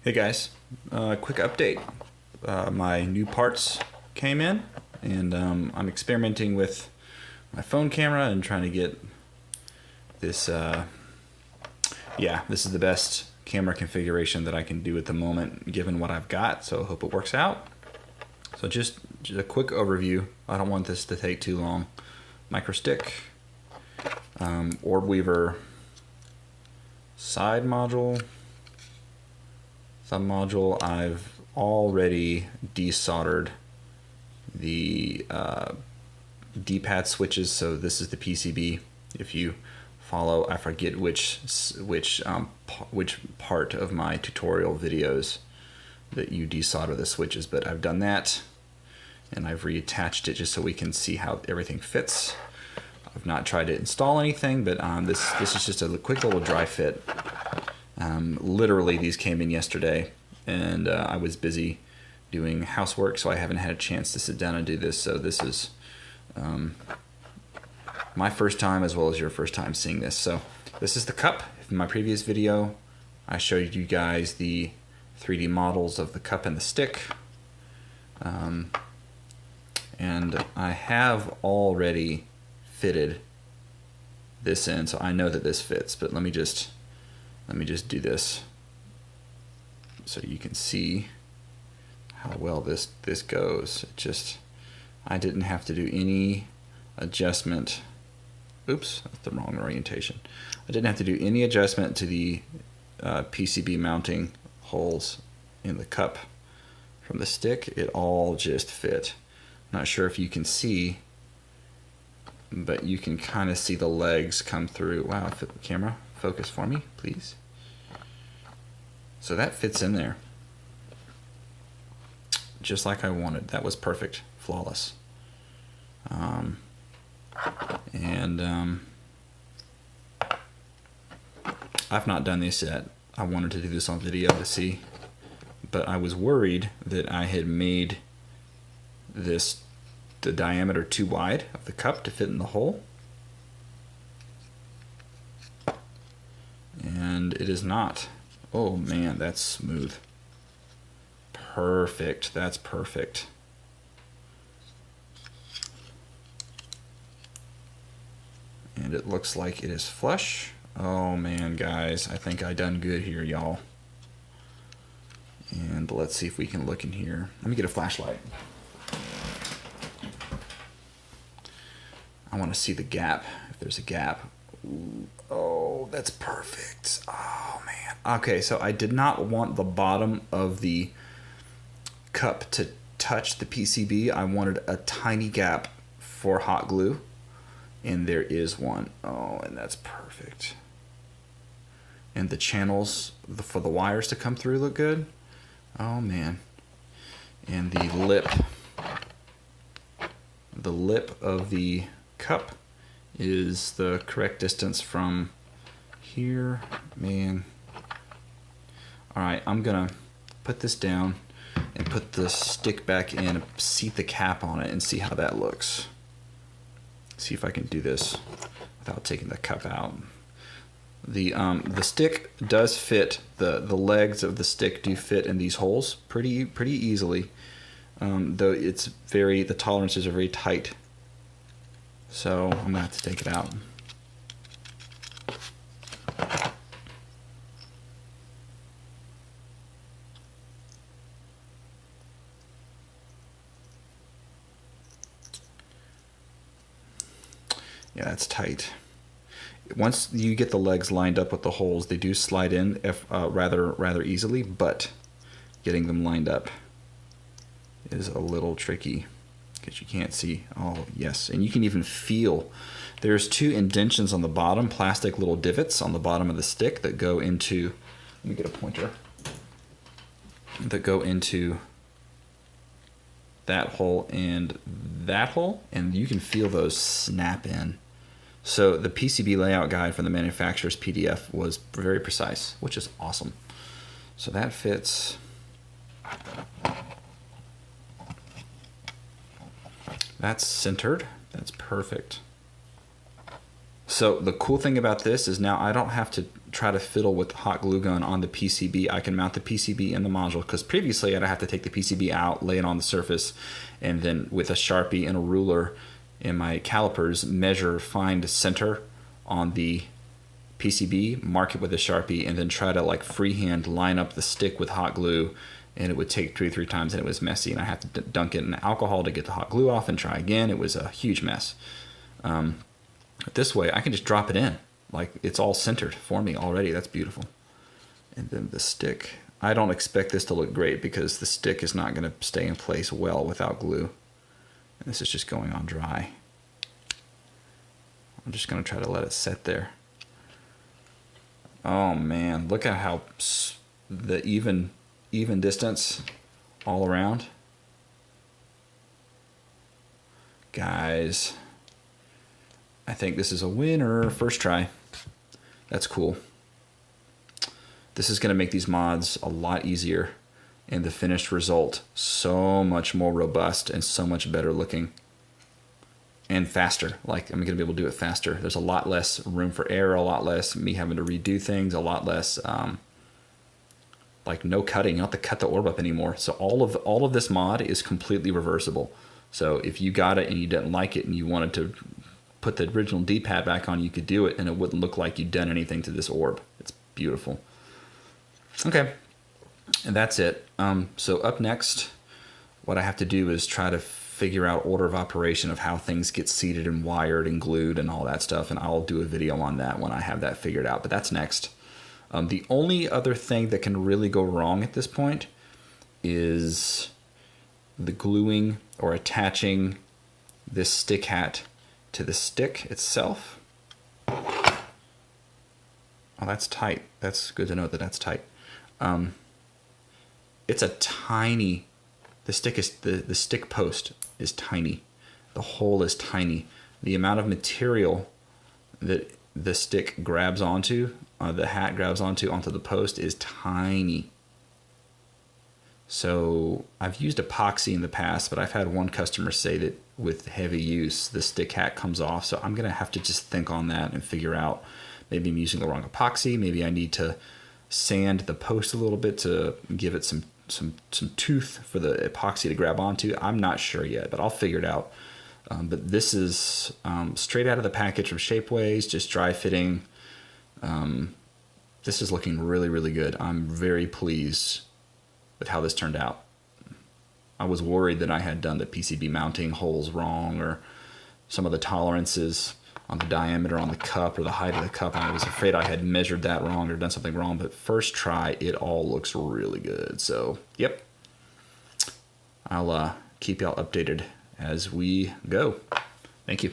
Hey guys, quick update. My new parts came in, and I'm experimenting with my phone camera and trying to get this. This is the best camera configuration that I can do at the moment, given what I've got. So I hope it works out. So just a quick overview. I don't want this to take too long. Micro stick, Orbweaver side module. Sub-module, I've already desoldered the D-pad switches, so this is the PCB. If you follow, I forget which part of my tutorial videos that you desolder the switches, but I've done that, and I've reattached it just so we can see how everything fits. I've not tried to install anything, but this is just a quick little dry fit. Literally, these came in yesterday, and I was busy doing housework, so I haven't had a chance to sit down and do this. So this is my first time as well as your first time seeing this. So this is the cup. In my previous video, I showed you guys the 3D models of the cup and the stick. And I have already fitted this in, so I know that this fits, but let me just do this so you can see how well this goes. I didn't have to do any adjustment. Oops, that's the wrong orientation. I didn't have to do any adjustment to the PCB mounting holes in the cup from the stick. It all just fit. Not sure if you can see, but you can kind of see the legs come through. Wow, camera, focus for me, please. So that fits in there just like I wanted. That was perfect, flawless. I've not done this yet. I wanted to do this on video to see, but I was worried that I had made the diameter too wide of the cup to fit in the hole. And it is not. Oh man, that's smooth. Perfect, that's perfect. And it looks like it is flush. Oh man, guys, I think I done good here, y'all. And let's see if we can look in here. Let me get a flashlight. I want to see the gap, if there's a gap. Ooh, oh, that's perfect. Oh man. Okay, so I did not want the bottom of the cup to touch the PCB. I wanted a tiny gap for hot glue, and there is one. Oh, and that's perfect. And the channels for the wires to come through look good. Oh man. And the lip of the cup is the correct distance from here. Man. Alright, I'm gonna put this down and put the stick back in and seat the cap on it and see how that looks. See if I can do this without taking the cup out. The stick does fit, the legs of the stick do fit in these holes pretty easily, though the tolerances are very tight. So I'm gonna have to take it out. Yeah, that's tight. Once you get the legs lined up with the holes, they do slide in rather easily, but getting them lined up is a little tricky because you can't see. Oh, yes, and you can even feel there's two indentions on the bottom, plastic little divots on the bottom of the stick that go into, let me get a pointer, that go into that hole and that hole, and you can feel those snap in. So the PCB layout guide from the manufacturer's PDF was very precise, which is awesome. So that fits. That's centered. That's perfect. So the cool thing about this is now I don't have to try to fiddle with the hot glue gun on the PCB. I can mount the PCB in the module, because previously I'd have to take the PCB out, lay it on the surface, and then with a Sharpie and a ruler in my calipers measure, find center on the PCB, mark it with a Sharpie, and then try to like freehand line up the stick with hot glue, and it would take 2 or 3 times, and it was messy, and I had to dunk it in alcohol to get the hot glue off and try again. It was a huge mess. This way I can just drop it in, like it's all centered for me already. That's beautiful. And then the stick, I don't expect this to look great because the stick is not going to stay in place well without glue. And this is just going on dry. I'm just going to try to let it set there. Oh man, look at how the even distance all around. Guys, I think this is a winner. First try. That's cool. This is going to make these mods a lot easier, and the finished result so much more robust and so much better looking and faster. Like, I'm going to be able to do it faster. There's a lot less room for error, a lot less me having to redo things, a lot less like no cutting. You don't have to cut the orb up anymore. So all of this mod is completely reversible. So if you got it and you didn't like it and you wanted to put the original D-pad back on, you could do it and it wouldn't look like you'd done anything to this orb. It's beautiful. Okay, and that's it. So up next, what I have to do is try to figure out order of operation of how things get seated and wired and glued and all that stuff, and I'll do a video on that when I have that figured out, but that's next. The only other thing that can really go wrong at this point is the gluing or attaching this stick hat to the stick itself. Oh, that's tight. That's good to know that that's tight. It's a tiny, the stick post is tiny. The hole is tiny. The amount of material that the stick grabs onto, the hat grabs onto the post is tiny. So I've used epoxy in the past, but I've had one customer say that with heavy use, the stick hat comes off. So I'm gonna have to just think on that and figure out, maybe I'm using the wrong epoxy. Maybe I need to sand the post a little bit to give it some tooth for the epoxy to grab onto. I'm not sure yet, but I'll figure it out. But this is straight out of the package from Shapeways, just dry fitting. This is looking really, really good. I'm very pleased with how this turned out. I was worried that I had done the PCB mounting holes wrong, or some of the tolerances on the diameter on the cup or the height of the cup. I was afraid I had measured that wrong or done something wrong, but first try, it all looks really good. So, yep. I'll keep y'all updated as we go. Thank you.